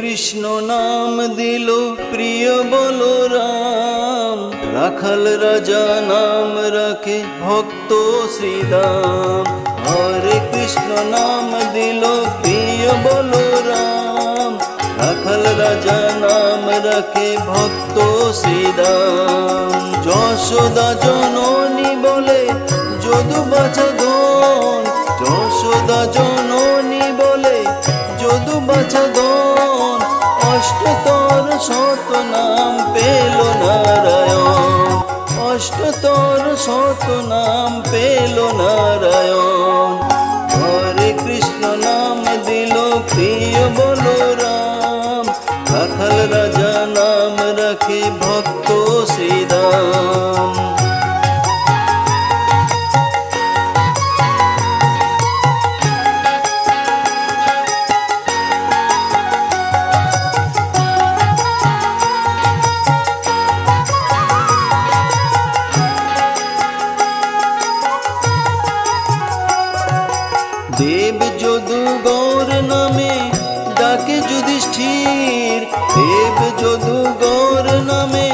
কৃষ্ণ নাম দিল প্রিয় বলরাম, রাখাল রাজা নাম রাখে ভক্ত শ্রীরাম। হরে কৃষ্ণ নাম দিল প্রিয় বলরাম, রাখাল রাজা নাম রাখে ভক্ত শ্রীরাম। যশোদা জননী বলে যদু বাছা ধন, যশোদা জননী বলে যদু বাছা ধন। অষ্টতর শত নাম পেল নারায়ণ, অষ্টতর শত নাম পেল নারায়ণ। হরে কৃষ্ণ নাম দিল প্রিয় বলরাম, রাখাল রাজা নাম রাখে ভক্ত শ্রীরাম। দেব যদু গৌর নামে ডাকে যুধিষ্ঠির, দেব যদু গৌর নামে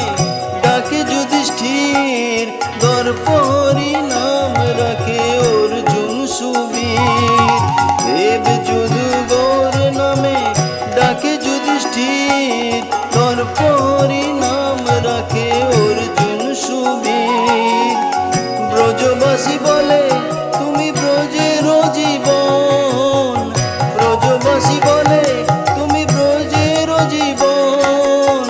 ডাকে যুধিষ্ঠির। দর্পহরি নাম রাখে অর্জুন সুবীর, দেব যদু গৌর নামে ডাকে যুধিষ্ঠির। দর্পহরি নাম রাখে অর্জুন সুবীর। ব্রজবাসী বলে তুমি ব্রজের জীবন, ব্রজবাসী বলে তুমি ব্রজের জীবন।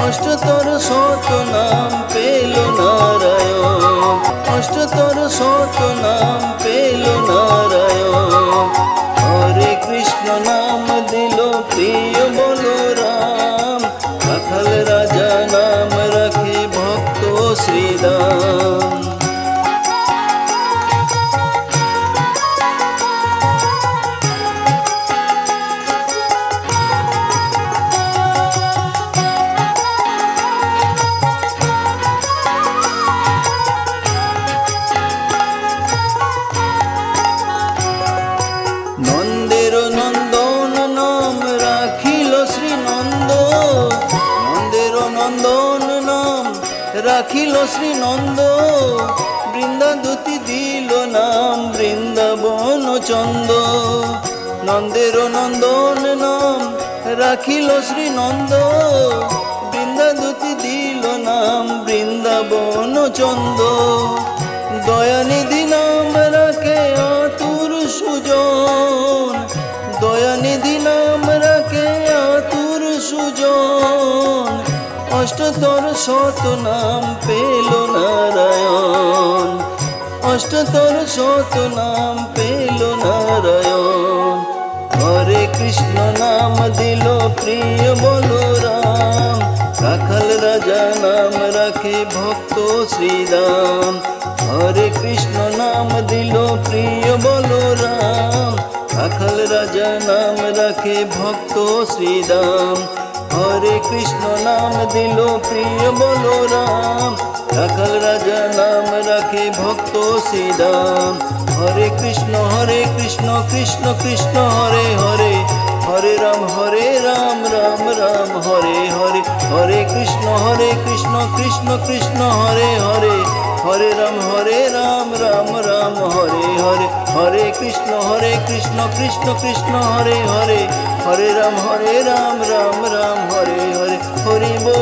অষ্টতর শত নাম পেল নারায়ণ, অষ্টতর শত নাম পেল নারায়ণ। হরে কৃষ্ণ নাম দিল প্রিয় বলরাম, রাখাল রাজা নাম রাখে ভক্ত শ্রীরাম। নন্দের নন্দন নাম রাখিল শ্রীনন্দ, নন্দের নন্দন নাম রাখিল শ্রীনন্দ। বৃন্দাদতি দিল নাম বৃন্দাবন চন্দ, নন্দের নন্দন নাম রাখিল শ্রীনন্দ। বৃন্দাদতি দিল নাম বৃন্দাবন চন্দ। দয়ানিধি নাম রাখে আতুর সুজন, দয়ানিধি নাম রাখে আতুর সুজন। অষ্টতর শত নাম পেল নারায়ণ, অষ্টতর শত নাম পেল নারায়ণ। হরে কৃষ্ণ নাম দিল প্রিয় বলরাম, রাখাল রাজা নাম রাখে ভক্ত শ্রীরাম। হরে কৃষ্ণ নাম দিল প্রিয় বলরাম, রাখাল রাজা নাম রাখে ভক্ত শ্রীরাম। হরে কৃষ্ণ নাম দিল প্রিয় বলরাম, রাখাল রাজা নাম রাখে ভক্ত শ্রীরাম। হরে কৃষ্ণ কৃষ্ণ কৃষ্ণ হরে হরে, হরে রাম রাম রাম হরে হরে। হরে কৃষ্ণ কৃষ্ণ কৃষ্ণ হরে হরে, হরে রাম রাম রাম হরে হরে। হরে কৃষ্ণ কৃষ্ণ কৃষ্ণ হরে হরে, হরে রাম রাম রাম হরে হরে। হরি বল।